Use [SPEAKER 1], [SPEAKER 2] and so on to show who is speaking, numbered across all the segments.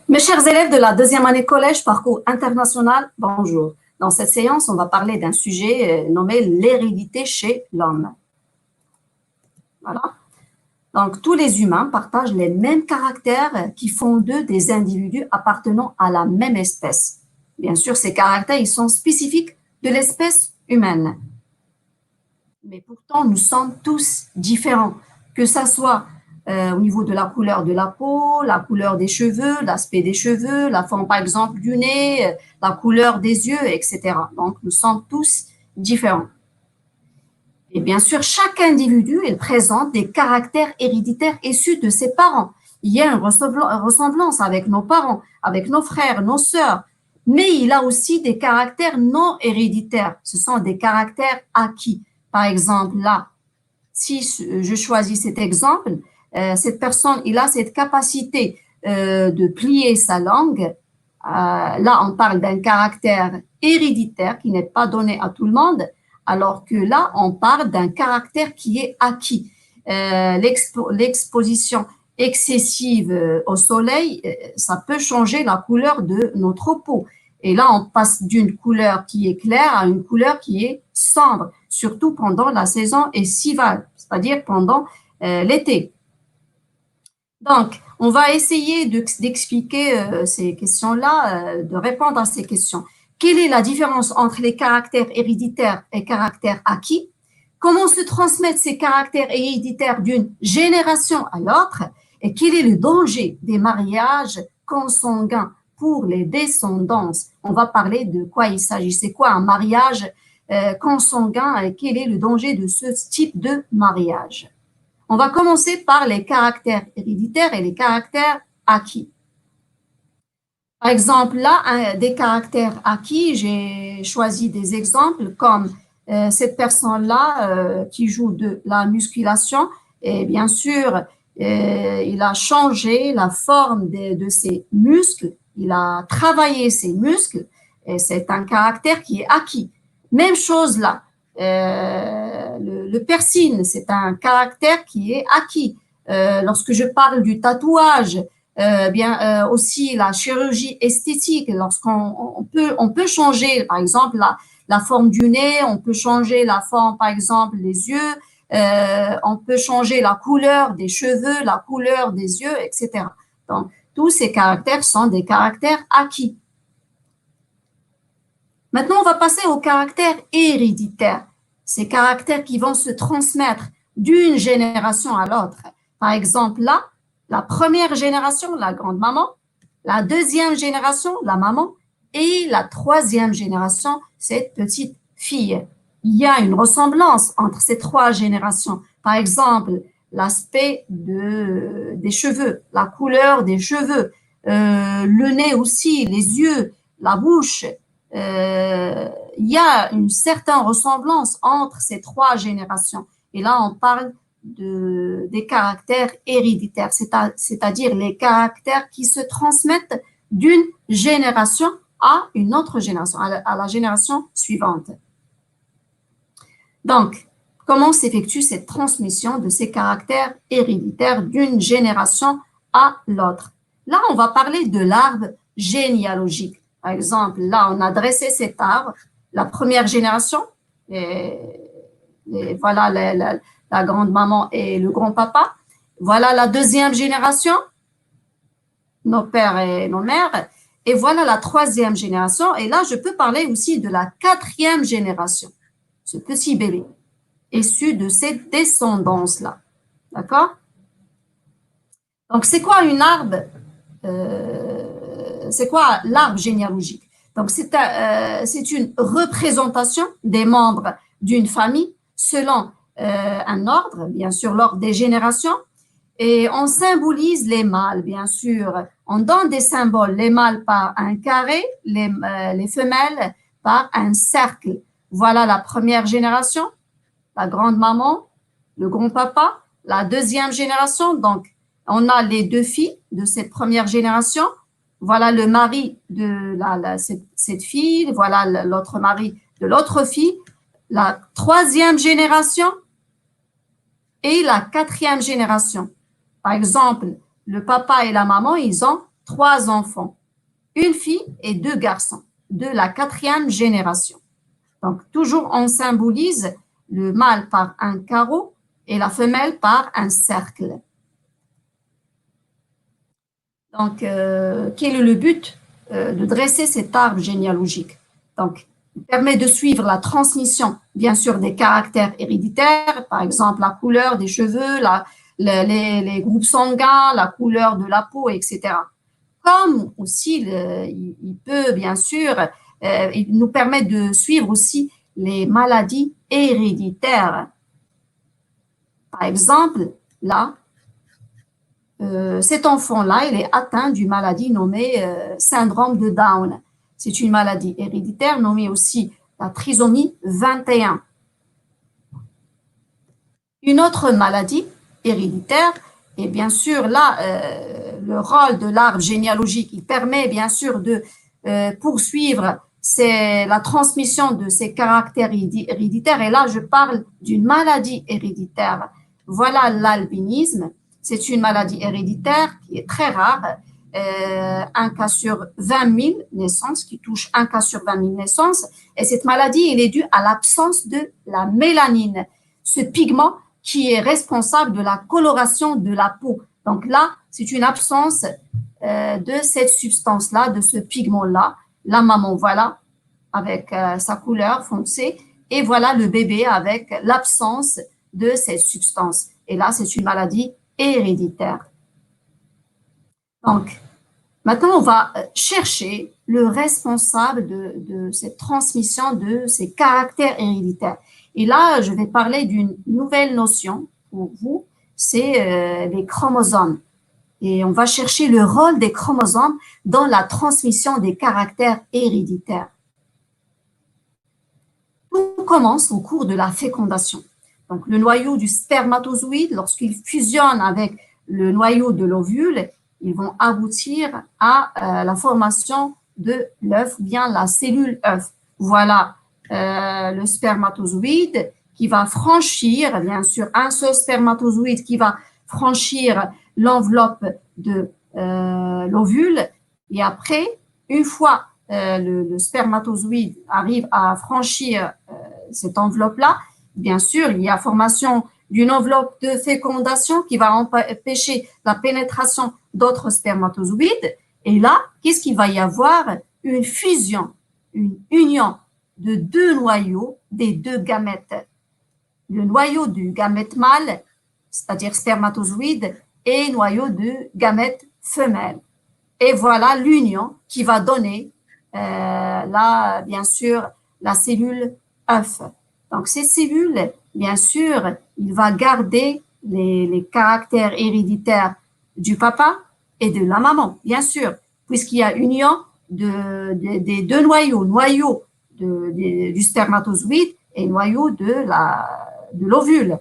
[SPEAKER 1] Mes chers élèves de la deuxième année collège parcours international, bonjour. Dans cette séance, on va parler d'un sujet nommé l'hérédité chez l'homme. Voilà. Donc, tous les humains partagent les mêmes caractères qui font d'eux des individus appartenant à la même espèce. Bien sûr, ces caractères, ils sont spécifiques de l'espèce humaine. Mais pourtant, nous sommes tous différents, que ça soit au niveau de la couleur de la peau, la couleur des cheveux, l'aspect des cheveux, la forme par exemple du nez, la couleur des yeux, etc. Donc, nous sommes tous différents. Et bien sûr, chaque individu, il présente des caractères héréditaires issus de ses parents. Il y a une ressemblance avec nos parents, avec nos frères, nos sœurs, mais il a aussi des caractères non héréditaires. Ce sont des caractères acquis. Par exemple, là, si je choisis cet exemple, cette personne, il a cette capacité de plier sa langue. Là, on parle d'un caractère héréditaire qui n'est pas donné à tout le monde, alors que là, on parle d'un caractère qui est acquis. L'exposition excessive au soleil, ça peut changer la couleur de notre peau. Et là, on passe d'une couleur qui est claire à une couleur qui est sombre, surtout pendant la saison estivale, c'est-à-dire pendant l'été. Donc, on va essayer d'expliquer ces questions-là, de répondre à ces questions. Quelle est la différence entre les caractères héréditaires et caractères acquis? Comment se transmettent ces caractères héréditaires d'une génération à l'autre? Et quel est le danger des mariages consanguins pour les descendants? On va parler de quoi il s'agit. C'est quoi un mariage consanguin et quel est le danger de ce type de mariage? On va commencer par les caractères héréditaires et les caractères acquis. Par exemple, là, des caractères acquis, j'ai choisi des exemples comme cette personne-là qui joue de la musculation et bien sûr, il a changé la forme de ses muscles, il a travaillé ses muscles et c'est un caractère qui est acquis. Même chose là, le piercing, c'est un caractère qui est acquis. Lorsque je parle du tatouage, aussi la chirurgie esthétique, lorsqu'on peut changer, par exemple, la forme du nez, on peut changer la forme, par exemple, des yeux, on peut changer la couleur des cheveux, la couleur des yeux, etc. Donc, tous ces caractères sont des caractères acquis. Maintenant, on va passer aux caractères héréditaires. Ces caractères qui vont se transmettre d'une génération à l'autre. Par exemple, là, la première génération, la grande-maman, la deuxième génération, la maman, et la troisième génération, cette petite fille. Il y a une ressemblance entre ces trois générations. Par exemple, l'aspect des cheveux, la couleur des cheveux, le nez aussi, les yeux, la bouche. Il y a une certaine ressemblance entre ces trois générations. Et là, on parle des caractères héréditaires, c'est-à-dire les caractères qui se transmettent d'une génération à une autre génération, à la génération suivante. Donc, comment s'effectue cette transmission de ces caractères héréditaires d'une génération à l'autre? Là, on va parler de l'arbre généalogique. Par exemple, là, on a dressé cet arbre, la première génération, et voilà la grande-maman et le grand-papa. Voilà la deuxième génération, nos pères et nos mères. Et voilà la troisième génération. Et là, je peux parler aussi de la quatrième génération, ce petit bébé, issu de cette descendance-là. D'accord? Donc, c'est quoi une arbre c'est quoi l'arbre généalogique? Donc, c'est une représentation des membres d'une famille selon un ordre, bien sûr, l'ordre des générations. Et on symbolise les mâles, bien sûr. On donne des symboles, les mâles par un carré, les femelles par un cercle. Voilà la première génération, la grande-maman, le grand-papa. La deuxième génération, donc, on a les deux filles de cette première génération. Voilà le mari de cette fille, voilà l'autre mari de l'autre fille, la troisième génération et la quatrième génération. Par exemple, le papa et la maman, ils ont 3 enfants, une fille et 2 garçons de la 4e génération. Donc, toujours on symbolise le mâle par un carreau et la femelle par un cercle. Donc, quel est le but de dresser cet arbre généalogique? Donc, il permet de suivre la transmission, bien sûr, des caractères héréditaires, par exemple la couleur des cheveux, les groupes sanguins, la couleur de la peau, etc. Comme aussi, il peut, bien sûr, il nous permet de suivre aussi les maladies héréditaires. Par exemple, là, cet enfant-là, il est atteint d'une maladie nommée syndrome de Down. C'est une maladie héréditaire nommée aussi la trisomie 21. Une autre maladie héréditaire, et bien sûr là, le rôle de l'arbre généalogique, il permet bien sûr de poursuivre la transmission de ces caractères héréditaires. Et là, je parle d'une maladie héréditaire. Voilà l'albinisme. C'est une maladie héréditaire qui est très rare. Un cas sur 20 000 naissances, qui touche un cas sur 20 000 naissances. Et cette maladie, elle est due à l'absence de la mélanine, ce pigment qui est responsable de la coloration de la peau. Donc là, c'est une absence de cette substance-là, de ce pigment-là. La maman, voilà, avec sa couleur foncée, et voilà le bébé avec l'absence de cette substance. Et là, c'est une maladie héréditaire. Donc, maintenant, on va chercher le responsable de cette transmission de ces caractères héréditaires. Et là, je vais parler d'une nouvelle notion pour vous, c'est les chromosomes. Et on va chercher le rôle des chromosomes dans la transmission des caractères héréditaires. Tout commence au cours de la fécondation. Donc, le noyau du spermatozoïde, lorsqu'il fusionne avec le noyau de l'ovule, ils vont aboutir à la formation de l'œuf, ou bien la cellule œuf. Voilà le spermatozoïde qui va franchir, bien sûr, un seul spermatozoïde qui va franchir l'enveloppe de l'ovule. Et après, une fois le spermatozoïde arrive à franchir cette enveloppe-là, bien sûr, il y a formation d'une enveloppe de fécondation qui va empêcher la pénétration d'autres spermatozoïdes. Et là, qu'est-ce qu'il va y avoir? Une fusion, une union de 2 noyaux des 2 gamètes. Le noyau du gamète mâle, c'est-à-dire spermatozoïde, et noyau du gamète femelle. Et voilà l'union qui va donner, là, bien sûr, la cellule œuf. Donc, ces cellules, bien sûr, il va garder les caractères héréditaires du papa et de la maman, bien sûr, puisqu'il y a union des 2 noyau du spermatozoïde et noyau de l'ovule.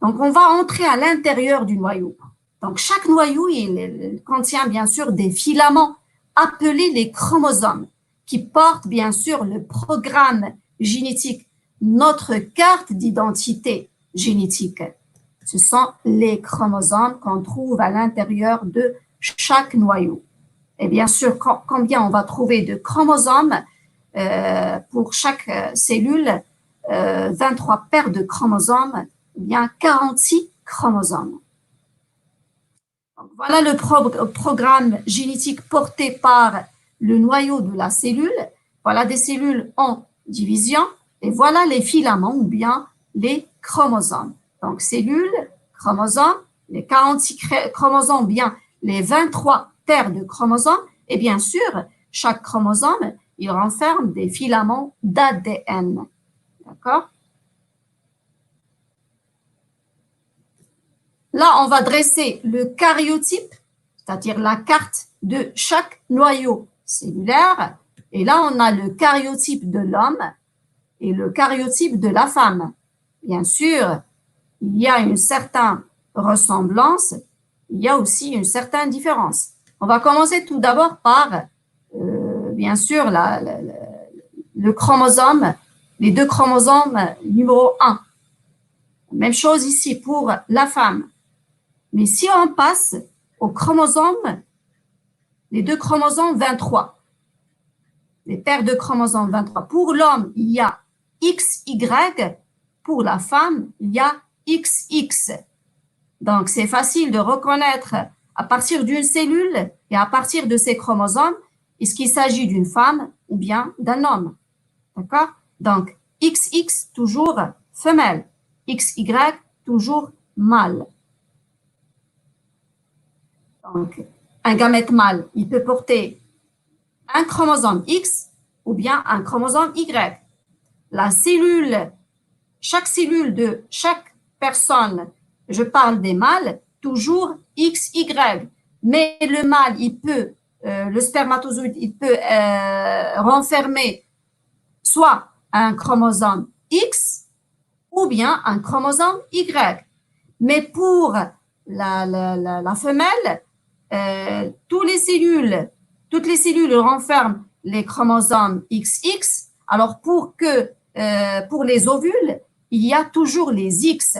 [SPEAKER 1] Donc, on va entrer à l'intérieur du noyau. Donc, chaque noyau, il contient bien sûr des filaments appelés les chromosomes qui portent bien sûr le programme génétique, notre carte d'identité génétique. Ce sont les chromosomes qu'on trouve à l'intérieur de chaque noyau. Et bien sûr, combien on va trouver de chromosomes pour chaque cellule? 23 paires de chromosomes, ou bien 46 chromosomes. Donc, voilà le programme génétique porté par le noyau de la cellule. Voilà des cellules en division et voilà les filaments ou bien les chromosomes. Donc, cellules, chromosomes, les 46 chromosomes, bien les 23 paires de chromosomes et bien sûr, chaque chromosome, il renferme des filaments d'ADN. D'accord? Là, on va dresser le karyotype, c'est-à-dire la carte de chaque noyau cellulaire. Et là, on a le karyotype de l'homme et le karyotype de la femme. Bien sûr, il y a une certaine ressemblance, il y a aussi une certaine différence. On va commencer tout d'abord par, bien sûr, le chromosome, les 2 chromosomes numéro 1. Même chose ici pour la femme. Mais si on passe aux chromosomes, les deux chromosomes 23. Les paires de chromosomes 23. Pour l'homme, il y a XY. Pour la femme, il y a XX. Donc, c'est facile de reconnaître à partir d'une cellule et à partir de ces chromosomes, est-ce qu'il s'agit d'une femme ou bien d'un homme. D'accord? Donc, XX, toujours femelle. XY, toujours mâle. Donc, un gamète mâle, il peut porter un chromosome X ou bien un chromosome Y. La cellule, chaque cellule de chaque personne, je parle des mâles, toujours XY. Mais le mâle, le spermatozoïde, il peut renfermer soit un chromosome X ou bien un chromosome Y. Mais pour la femelle, toutes les cellules renferment les chromosomes XX. Alors, pour les ovules, il y a toujours les X.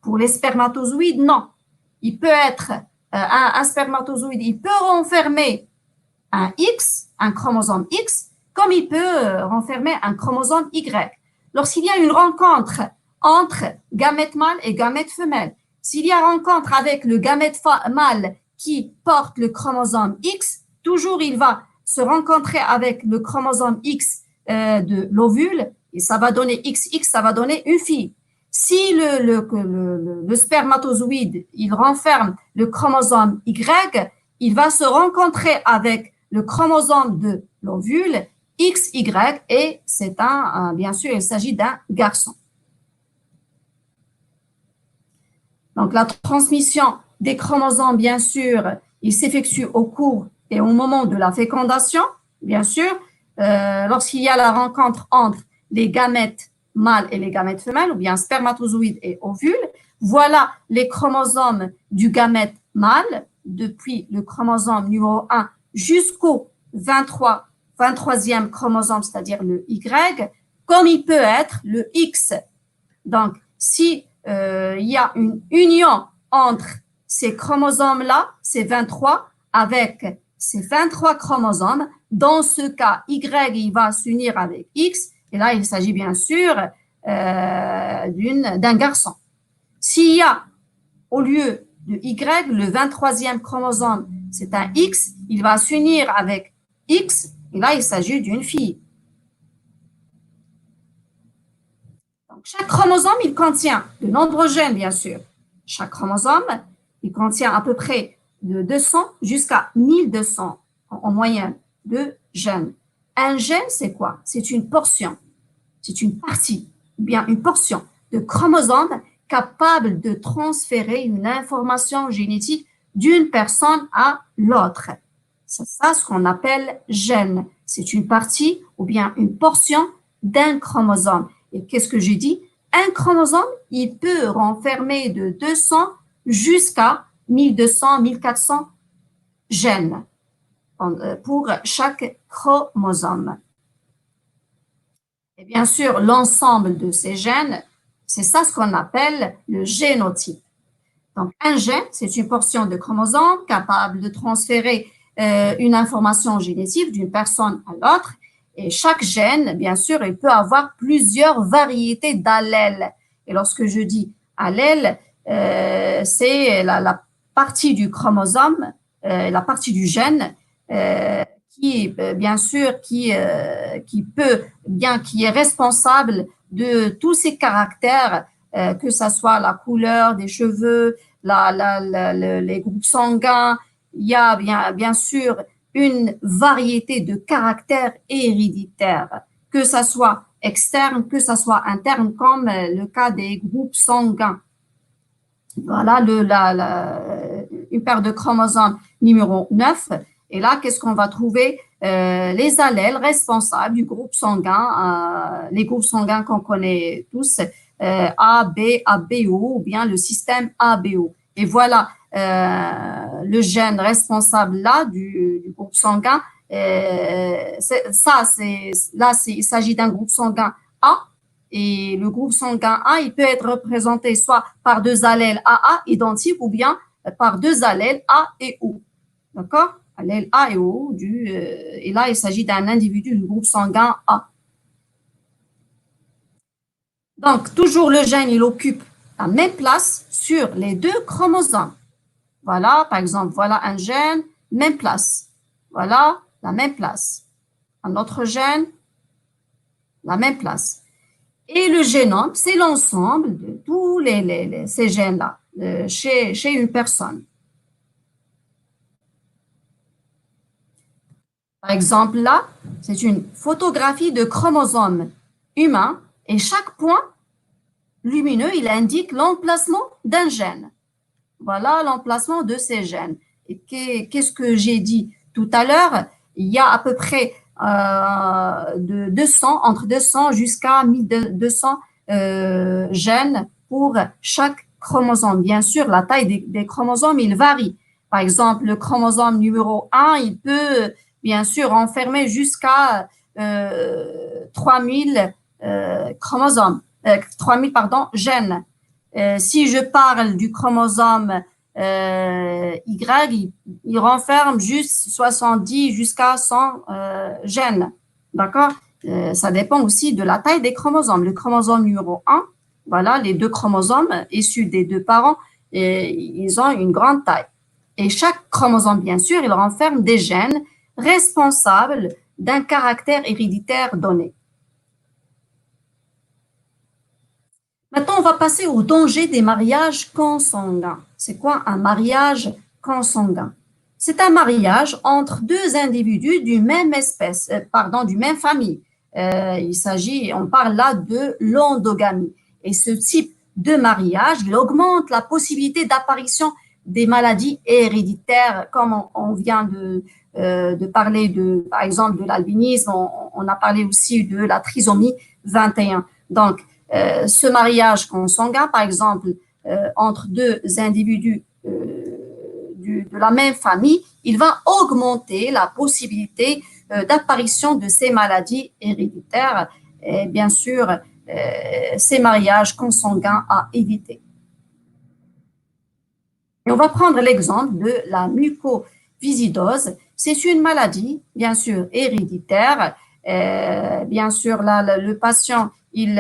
[SPEAKER 1] Pour les spermatozoïdes, non. Il peut être un spermatozoïde, il peut renfermer un X, un chromosome X, comme il peut renfermer un chromosome Y. Lorsqu'il y a une rencontre entre gamète mâle et gamète femelle, s'il y a rencontre avec le gamète mâle qui porte le chromosome X, toujours il va se rencontrer avec le chromosome X de l'ovule, et ça va donner XX, ça va donner une fille. Si le spermatozoïde, il renferme le chromosome Y, il va se rencontrer avec le chromosome de l'ovule, XY, et c'est bien sûr, il s'agit d'un garçon. Donc, la transmission des chromosomes, bien sûr, il s'effectue au cours et au moment de la fécondation, bien sûr, lorsqu'il y a la rencontre entre les gamètes mâles et les gamètes femelles, ou bien spermatozoïdes et ovules. Voilà les chromosomes du gamète mâle, depuis le chromosome numéro 1 jusqu'au 23e chromosome, c'est-à-dire le Y, comme il peut être le X. Donc, si il y a une union entre ces chromosomes-là, ces 23, avec ces 23 chromosomes, dans ce cas, Y, il va s'unir avec X, et là, il s'agit bien sûr d'un garçon. S'il y a, au lieu de Y, le 23e chromosome, c'est un X, il va s'unir avec X, et là, il s'agit d'une fille. Donc, chaque chromosome, il contient de nombreux gènes, bien sûr. Chaque chromosome, il contient à peu près de 200 jusqu'à 1200 en moyenne de gènes. Un gène, c'est quoi? C'est une portion, c'est une partie, ou bien une portion de chromosomes capable de transférer une information génétique d'une personne à l'autre. C'est ça ce qu'on appelle gène. C'est une partie ou bien une portion d'un chromosome. Et qu'est-ce que j'ai dit? Un chromosome, il peut renfermer de 200 jusqu'à 1200, 1400 gènes pour chaque chromosome. Et bien sûr, l'ensemble de ces gènes, c'est ça ce qu'on appelle le génotype. Donc, un gène, c'est une portion de chromosome capable de transférer une information génétique d'une personne à l'autre. Et chaque gène, bien sûr, il peut avoir plusieurs variétés d'allèles. Et lorsque je dis allèle, c'est la partie du chromosome, la partie du gène qui, bien sûr, qui est responsable de tous ces caractères, que ça soit la couleur des cheveux, les groupes sanguins. Il y a bien sûr une variété de caractères héréditaires, que ça soit externe, que ça soit interne, comme le cas des groupes sanguins. Voilà une paire de chromosomes numéro 9. Et là, qu'est-ce qu'on va trouver? Les allèles responsables du groupe sanguin, les groupes sanguins qu'on connaît tous, A, B, ABO, ou bien le système ABO. Et voilà le gène responsable là du groupe sanguin. Il s'agit d'un groupe sanguin A. Et le groupe sanguin A, il peut être représenté soit par deux allèles AA identiques ou bien par deux allèles A et O. D'accord? Allèle A et O, et là, il s'agit d'un individu du groupe sanguin A. Donc, toujours le gène, il occupe la même place sur les deux chromosomes. Voilà, par exemple, voilà un gène, même place. Voilà, la même place. Un autre gène, la même place. Et le génome, c'est l'ensemble de tous ces gènes-là chez une personne. Par exemple, là, c'est une photographie de chromosomes humains et chaque point lumineux, il indique l'emplacement d'un gène. Voilà l'emplacement de ces gènes. Et qu'est-ce que j'ai dit tout à l'heure? Il y a à peu près de 200, entre 200 jusqu'à 1200 gènes pour chaque chromosome. Bien sûr, la taille des chromosomes, il varie. Par exemple, le chromosome numéro 1, il peut bien sûr enfermer jusqu'à 3000 chromosomes, 3000 gènes. Si je parle du chromosome Y, il renferme juste 70 jusqu'à 100 gènes. D'accord? Ça dépend aussi de la taille des chromosomes. Le chromosome numéro 1, voilà, les deux chromosomes issus des deux parents, ils ont une grande taille. Et chaque chromosome, bien sûr, il renferme des gènes responsables d'un caractère héréditaire donné. Maintenant, on va passer au danger des mariages consanguins. C'est quoi un mariage consanguin? C'est un mariage entre deux individus d'une même espèce, d'une même famille. On parle là de l'endogamie. Et ce type de mariage, il augmente la possibilité d'apparition des maladies héréditaires, comme on vient de parler par exemple, de l'albinisme, on a parlé aussi de la trisomie 21. Donc, ce mariage consanguin, par exemple, entre deux individus de la même famille, il va augmenter la possibilité d'apparition de ces maladies héréditaires et bien sûr, ces mariages consanguins à éviter. Et on va prendre l'exemple de la mucoviscidose. C'est une maladie, bien sûr, héréditaire. Bien sûr, là, le patient, il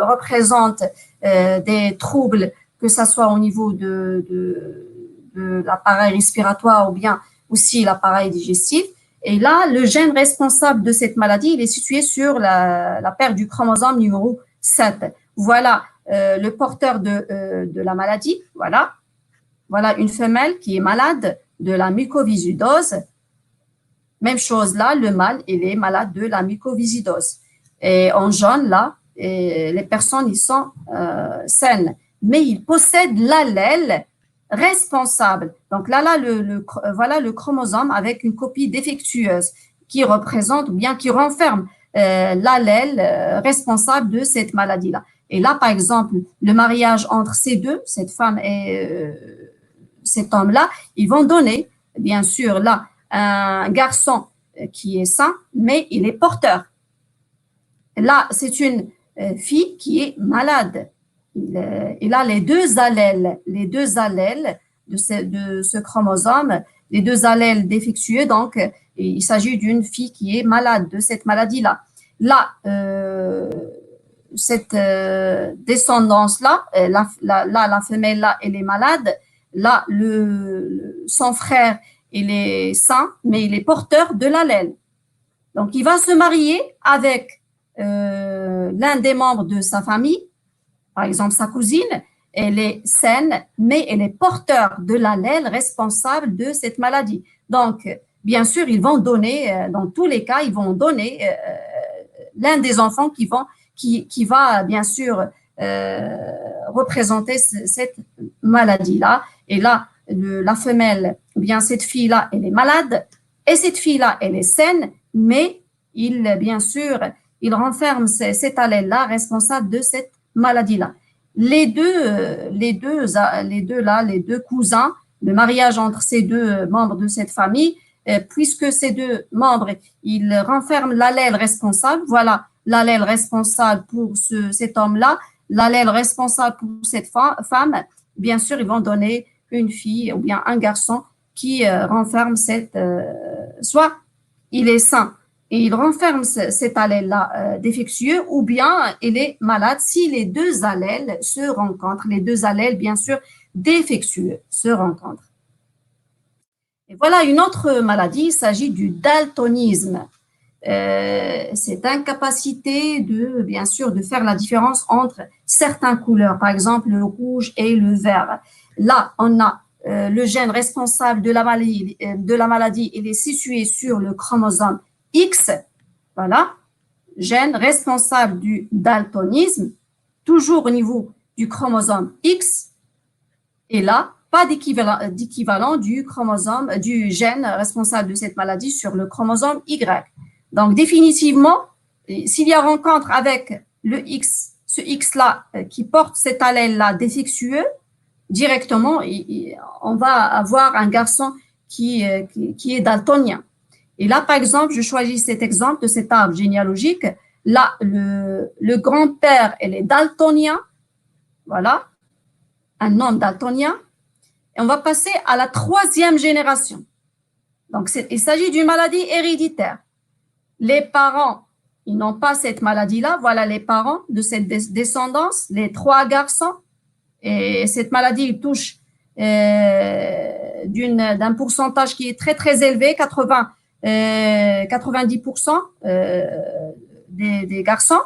[SPEAKER 1] représente des troubles, que ce soit au niveau de l'appareil respiratoire ou bien aussi l'appareil digestif. Et là, le gène responsable de cette maladie, il est situé sur la paire du chromosome numéro 7. Voilà le porteur de la maladie. Voilà une femelle qui est malade de la mucoviscidose. Même chose là, le mâle, il est malade de la mucoviscidose. Et en jaune, là, les personnes, ils sont saines, mais ils possèdent l'allèle responsable. Donc là, voilà le chromosome avec une copie défectueuse qui représente ou bien qui renferme l'allèle responsable de cette maladie-là. Et là, par exemple, le mariage entre ces deux, cette femme et cet homme-là, ils vont donner, bien sûr, là, un garçon qui est sain, mais il est porteur. Là, c'est une fille qui est malade. Il a les deux allèles de ce chromosome, les deux allèles défectueux. Donc, il s'agit d'une fille qui est malade de cette maladie-là. Là, cette descendance-là, la femelle-là, elle est malade. Là, son frère, il est sain, mais il est porteur de l'allèle. Donc, il va se marier avec l'un des membres de sa famille, par exemple sa cousine, elle est saine, mais elle est porteur de l'allèle responsable de cette maladie. Donc, bien sûr, ils vont donner, dans tous les cas, ils vont donner l'un des enfants qui va, bien sûr, représenter cette maladie-là. Et là, la femelle, bien cette fille-là, elle est malade, et cette fille-là, elle est saine, mais bien sûr, il renferme cet allèle-là responsable de cette maladie-là. Les deux cousins, le mariage entre ces deux membres de cette famille, puisque ces deux membres, ils renferment l'allèle responsable, voilà l'allèle responsable pour cet homme-là, l'allèle responsable pour cette femme, bien sûr, ils vont donner une fille ou bien un garçon qui renferme soit il est sain et il renferme cet allèle-là défectueux, ou bien il est malade si les deux allèles se rencontrent, les deux allèles, bien sûr, défectueux se rencontrent. Et voilà une autre maladie, il s'agit du daltonisme. Cette incapacité bien sûr, de faire la différence entre certaines couleurs, par exemple le rouge et le vert. Là, on a le gène responsable de la maladie, il est situé sur le chromosome X, voilà, gène responsable du daltonisme, toujours au niveau du chromosome X, et là, pas d'équivalent du gène responsable de cette maladie sur le chromosome Y. Donc, définitivement, s'il y a rencontre avec le X, ce X-là qui porte cet allèle-là défectueux, directement, on va avoir un garçon qui est daltonien. Et là, par exemple, je choisis cet exemple de cet arbre généalogique. Là, le grand-père, elle est daltonien. Voilà, un homme daltonien. Et on va passer à la 3e génération. Donc, il s'agit d'une maladie héréditaire. Les parents, ils n'ont pas cette maladie-là. Voilà les parents de cette descendance, les 3 garçons. Et cette maladie touche d'un pourcentage qui est très, très élevé, 90% des garçons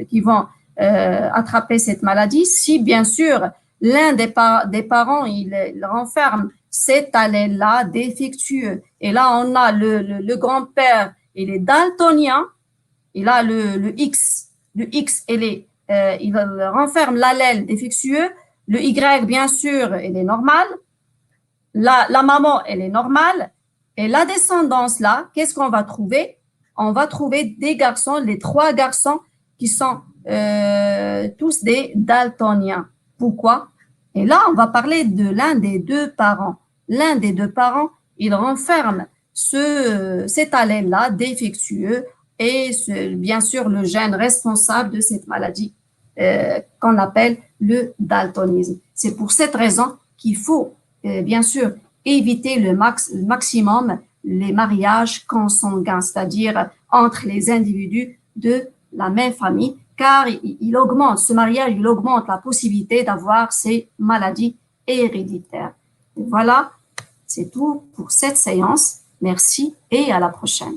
[SPEAKER 1] qui vont attraper cette maladie. Si, bien sûr, l'un des parents, il renferme cet allèle-là défectueux. Et là, on a le grand-père, il est daltonien. Il a le X. Le X, il renferme l'allèle défectueux. Le Y, bien sûr, il est normal. La maman, elle est normale. Et la descendance, là, qu'est-ce qu'on va trouver? On va trouver des garçons, les 3 garçons qui sont tous des daltoniens. Pourquoi? Et là, on va parler de l'un des 2 parents. L'un des 2 parents, il renferme cet allèle-là défectueux et bien sûr le gène responsable de cette maladie qu'on appelle le daltonisme. C'est pour cette raison qu'il faut bien sûr éviter le maximum les mariages consanguins, c'est-à-dire entre les individus de la même famille, car ce mariage, il augmente la possibilité d'avoir ces maladies héréditaires. Et voilà, c'est tout pour cette séance. Merci et à la prochaine.